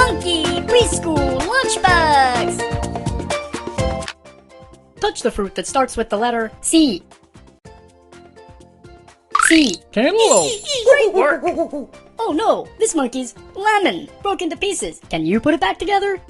Monkey Preschool Lunchbox! Touch the fruit that starts with the letter C. C. Cantaloupe. Great work! Oh no, this monkey's lemon, broken to pieces. Can you put it back together?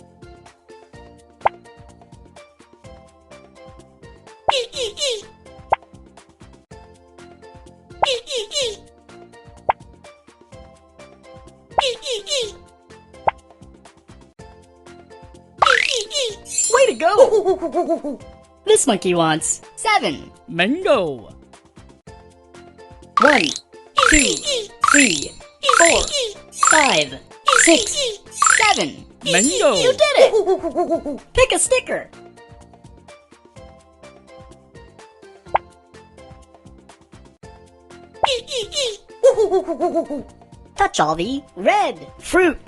Way to go! This monkey wants 7. Mango. 1, 2, 3, 4, 5, 6, 7. Mango. You did it! Pick a sticker. Touch all the red fruit.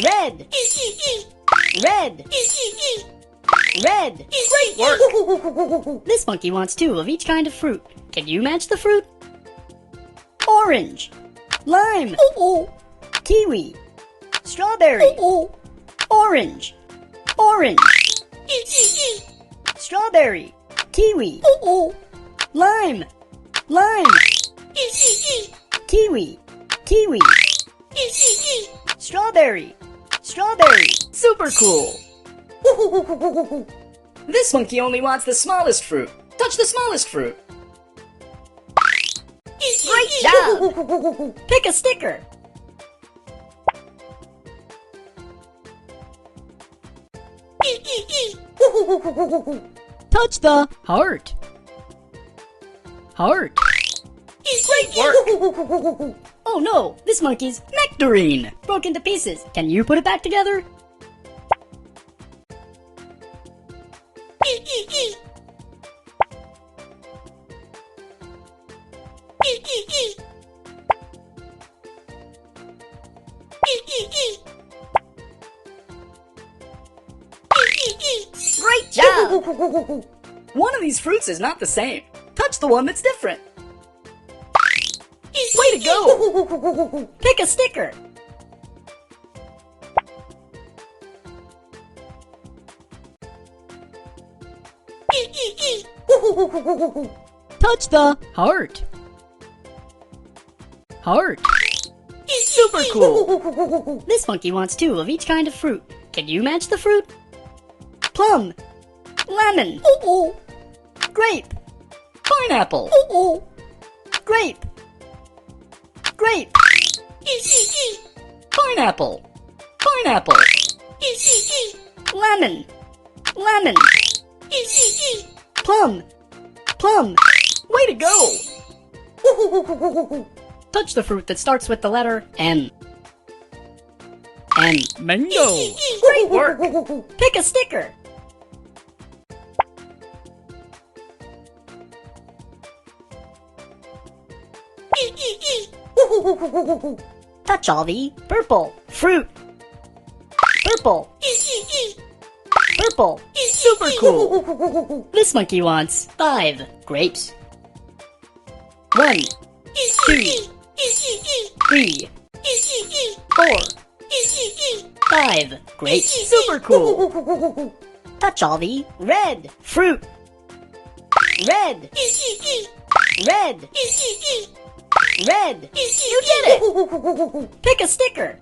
Red. Red. Red. Great work! This monkey wants 2 of each kind of fruit. Can you match the fruit? Orange. Lime. Kiwi. Strawberry. Orange. Orange. Strawberry. Kiwi. Lime. Lime. Kiwi. Kiwi. Strawberry. Strawberry. Super cool! This monkey only wants the smallest fruit. Touch the smallest fruit. Great job! Pick a sticker. Touch the heart. Heart. Great work! Oh no, this monkey's nectarine, broken to pieces. Can you put it back together? Great job! One of these fruits is not the same. Touch the one that's different. Way to go! Pick a sticker. Touch the heart. Heart. Super cool! This monkey wants 2 of each kind of fruit. Can you match the fruit? Plum. Lemon. Grape. Pineapple. Grape. Grape. Pineapple. Pineapple. Lemon. Lemon. Plum. Plum. Way to go! Touch the fruit that starts with the letter M. M. Mango. Great work! Pick a sticker. Touch all the purple fruit. Purple. Purple. Super cool! This monkey wants 5 grapes. 1, 2, 3, 4, 5 grapes. Super cool! Touch all the red fruit. Red. Red. Red. You did it! Pick a sticker.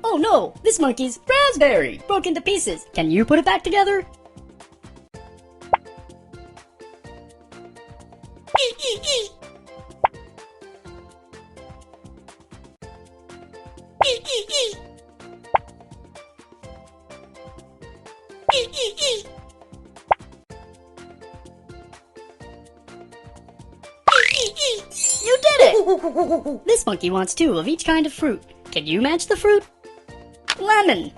Oh no, this monkey's raspberry, broken to pieces. Can you put it back together? You did it! This monkey wants 2 of each kind of fruit. Can you match the fruit? Lemon.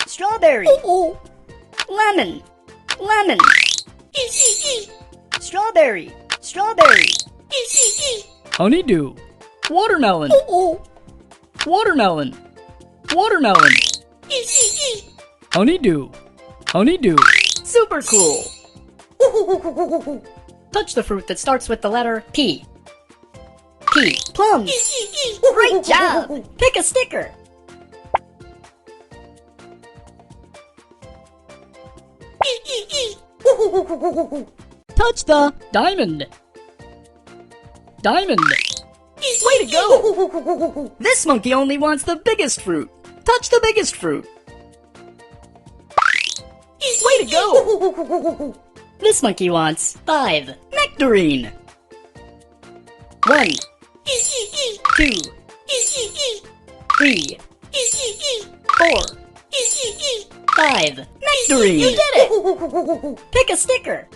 Strawberry. Lemon. Lemon. Strawberry. Strawberry. Honeydew. Watermelon. Watermelon. Watermelon. Honeydew. Honeydew. Super cool! Touch the fruit that starts with the letter P. P. Plums. Great job! Pick a sticker. Touch the diamond. Diamond. Way to go! This monkey only wants the biggest fruit. Touch the biggest fruit. Way to go! This monkey wants 5. Nectarine. 1, 2, 3, 4, 5. Nectarine! You did it! Pick a sticker.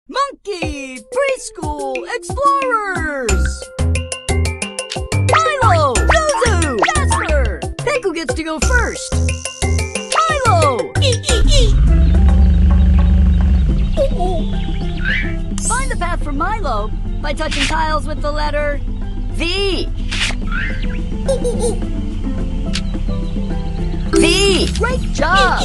Monkey Preschool Explorers! Milo! Zuzu! Jasper! Pick who gets to go first! Milo! Find the path for Milo by touching tiles with the letter V. V! Great job!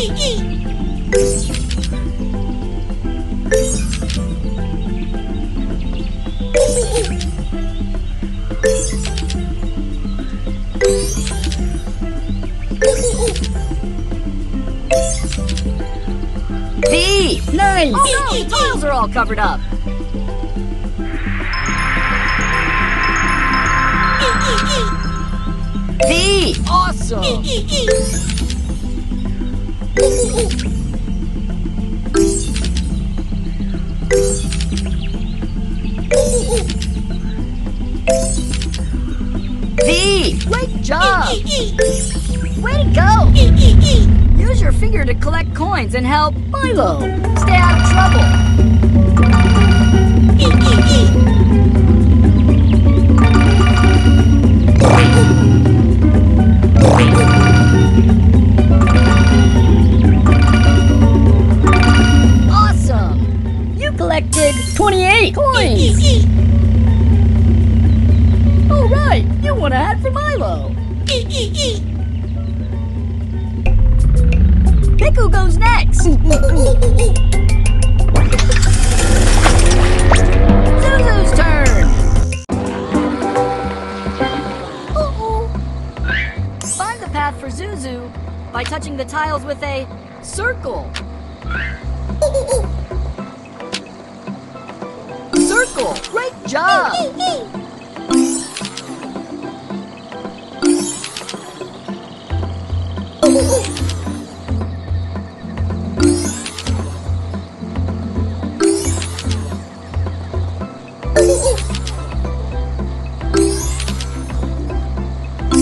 V! Nice! Oh no, the tiles are all covered up! V! Awesome! V! Great job! Way to go! Use your finger to collect coins and help Milo stay out of trouble. Awesome! You collected 28 coins! All right, you won a hat for Milo. Pick who goes next. Zuzu's turn. Find the path for Zuzu by touching the tiles with a circle. Circle. Great job.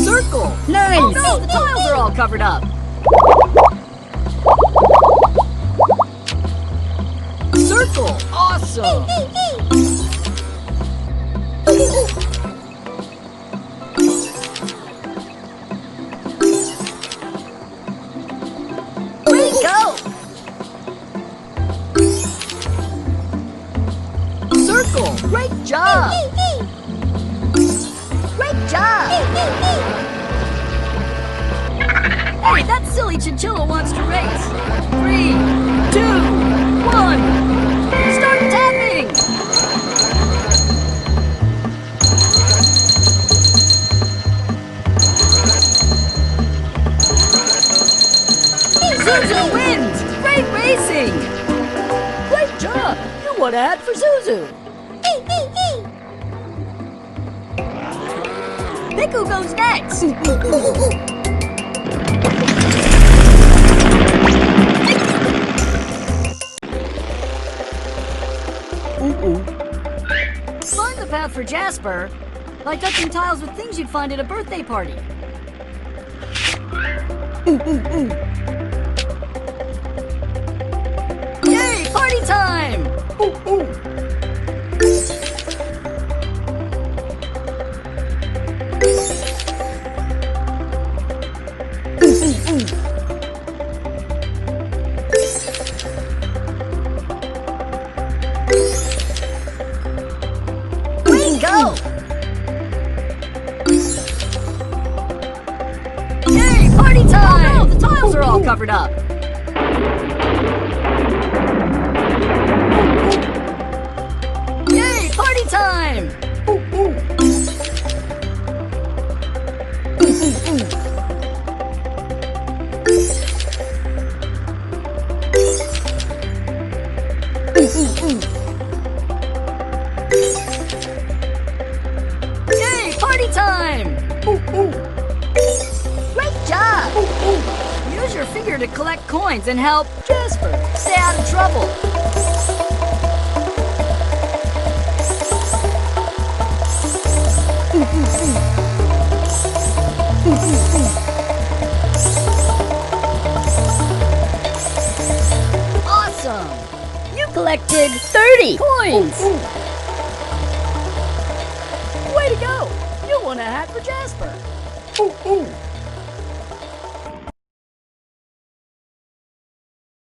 Circle. Nice. Oh no, the tiles are all covered up. Circle. Awesome. Way to go. Circle. Great job. Great job. Hey, that silly Chinchilla wants to race. 3, 2, 1. Start tapping. Zuzu wins! Great racing! Great job! You won a hat for Zuzu! Pick who goes next! Find the path for Jasper by touching tiles with things you'd find at a birthday party. Yay! Party time! Way to go! walls are all covered up. Yay, party time! Yay, party time! Great job! Use your finger to collect coins and help Jasper stay out of trouble. Awesome! You collected 30 coins! Way to go! You won a hat for Jasper!